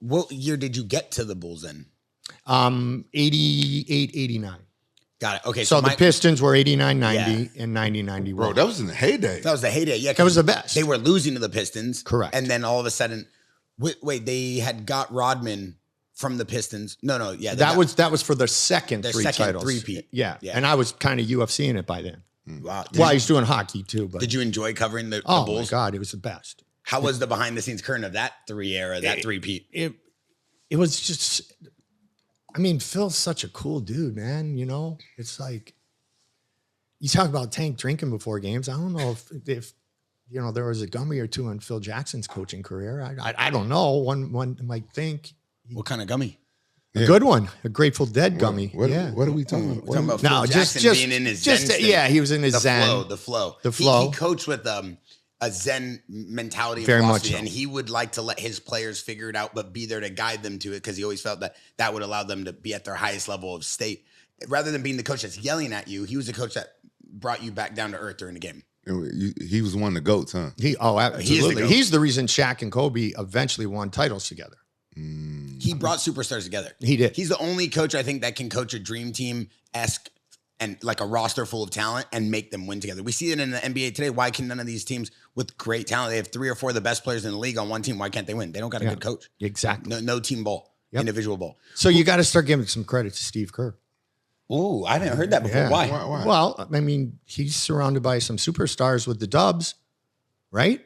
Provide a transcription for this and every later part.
What year did you get to the Bulls in? 88, 89. Got it. Okay. So the Pistons were 89, 90 and 90, 91. Bro, that was in the heyday. That was the heyday. Yeah. That was the best. They were losing to the Pistons. Correct. And then all of a sudden, wait, they had got Rodman from the Pistons. No. Yeah. That was for their second titles. Three-peat. Yeah. And I was kind of UFCing it by then. Wow. Well, I was doing hockey too. But did you enjoy covering the Bulls? Bulls? Oh my God, it was the best. How was the behind the scenes curtain of that three-peat? It was just, I mean, Phil's such a cool dude, man. You know, it's like, you talk about Tank drinking before games. I don't know if you know, there was a gummy or two in Phil Jackson's coaching career. I don't know. One might think. What kind of gummy? A good one, a Grateful Dead gummy. What are we talking about? We're talking about No, Phil Jackson being in his Zen state. Yeah, he was in his Zen. The flow. He coached with a Zen mentality and Very philosophy, much so. and he would like to let his players figure it out, but be there to guide them to it because he always felt that would allow them to be at their highest level of state. Rather than being the coach that's yelling at you, he was the coach that brought you back down to earth during the game. He was one of the GOATs, huh? Absolutely. He's the reason Shaq and Kobe eventually won titles together. He brought superstars together. He did. He's the only coach I think that can coach a dream team-esque and like a roster full of talent and make them win together. We see it in the NBA today. Why can none of these teams with great talent, they have 3 or 4 of the best players in the league on one team, why can't they win? They don't got a good coach. Exactly. No team ball, individual ball. So you got to start giving some credit to Steve Kerr. Ooh, I haven't heard that before. Yeah. Why? Well, I mean, he's surrounded by some superstars with the Dubs, right?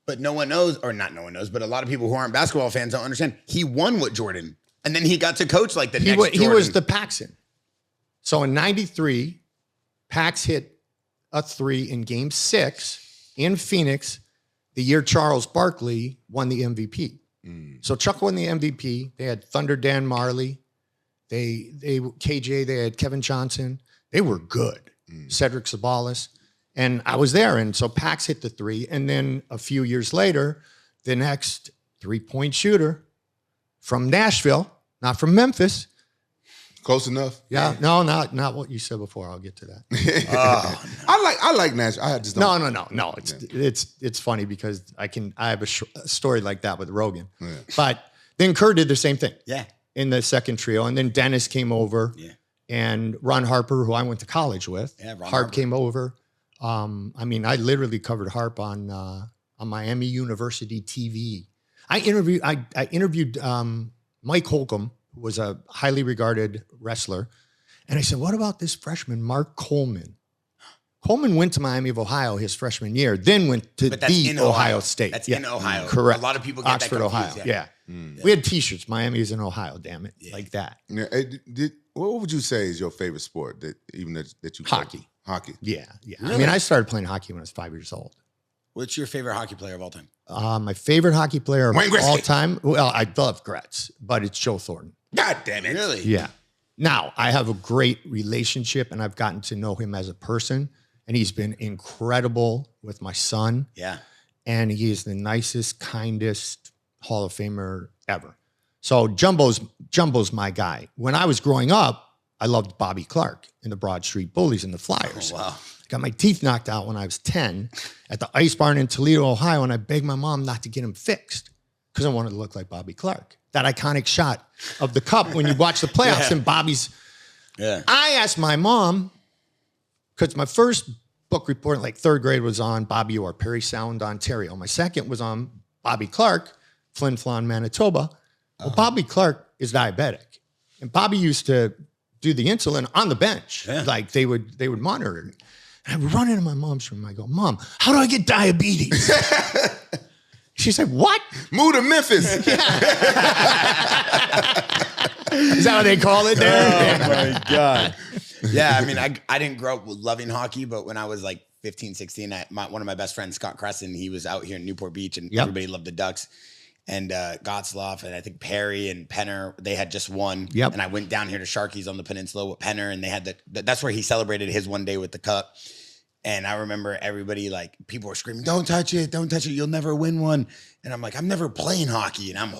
But no one knows, or not no one knows, but a lot of people who aren't basketball fans don't understand. He won with Jordan, and then he got to coach like the next Jordan. He was the Paxson. So in 93, Pax hit a 3 in game 6 in Phoenix, the year Charles Barkley won the MVP. So Chuck won the MVP. They had Thunder Dan Marley. They had Kevin Johnson. They were good. Cedric Sabalas. And I was there. And so Pax hit the 3. And then a few years later, the next 3-point shooter from Nashville, not from Memphis. Close enough. Yeah. No, not what you said before. I'll get to that. I like Nashville. I just don't. No. It's funny because I have a story like that with Rogan. Yeah. But then Kerr did the same thing. Yeah. In the second trio. And then Dennis came over. Yeah. And Ron Harper, who I went to college with. Yeah, Harp came over. I mean, I literally covered Harp on Miami University TV. I interviewed Mike Holcomb, who was a highly regarded wrestler. And I said, what about this freshman, Mark Coleman? Coleman went to Miami of Ohio his freshman year, then went to the Ohio State. That's in Ohio. Correct. A lot of people get Oxford, that confused. Ohio. Yeah. We had T-shirts. Miami is in Ohio, damn it. Yeah. Like that. Yeah. What would you say is your favorite sport that you Hockey. play? Hockey. Yeah. Really? I mean, I started playing hockey when I was 5 years old. What's your favorite hockey player of all time? My favorite hockey player of Wayne Gretzky. all time? Well, I love Gretz, but it's Joe Thornton. God damn it. Really? Yeah. Now, I have a great relationship, and I've gotten to know him as a person, and he's been incredible with my son. Yeah. And he is the nicest, kindest Hall of Famer ever. So Jumbo's my guy. When I was growing up, I loved Bobby Clark and the Broad Street Bullies and the Flyers. Oh, wow. Got my teeth knocked out when I was 10 at the Ice Barn in Toledo, Ohio, and I begged my mom not to get them fixed because I wanted to look like Bobby Clark. That iconic shot of the cup when you watch the playoffs and Bobby's. Yeah. I asked my mom, because my first book report, like 3rd grade, was on Bobby Orr, Perry Sound, Ontario. My second was on Bobby Clark, Flin Flon, Manitoba. Well, Bobby Clark is diabetic. And Bobby used to do the insulin on the bench. Yeah. Like they would monitor it. And I would run into my mom's room. I go, Mom, how do I get diabetes? She's like, what? Move to Memphis. Is that what they call it there? Oh my God. Yeah, I mean, I didn't grow up loving hockey, but when I was like 15, 16, one of my best friends, Scott Cresson, he was out here in Newport Beach, and everybody loved the Ducks. And Gottsloff and I think Perry and Penner, they had just won. Yep. And I went down here to Sharky's on the peninsula with Penner, and they had that's where he celebrated his one day with the cup. And I remember everybody, like, people were screaming, don't touch it, you'll never win one. And I'm like, I'm never playing hockey. And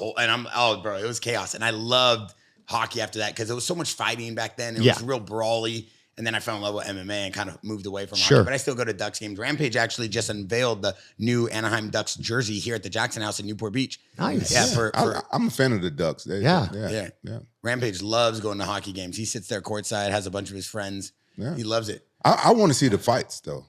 oh, bro, it was chaos. And I loved hockey after that because there was so much fighting back then. It was real brawly. And then I fell in love with MMA and kind of moved away from Sure. hockey. But I still go to Ducks games. Rampage actually just unveiled the new Anaheim Ducks jersey here at the JAXXON House in Newport Beach. Nice. Yeah, I'm a fan of the Ducks. Yeah. Rampage loves going to hockey games. He sits there courtside, has a bunch of his friends. Yeah. He loves it. I want to see the fights though.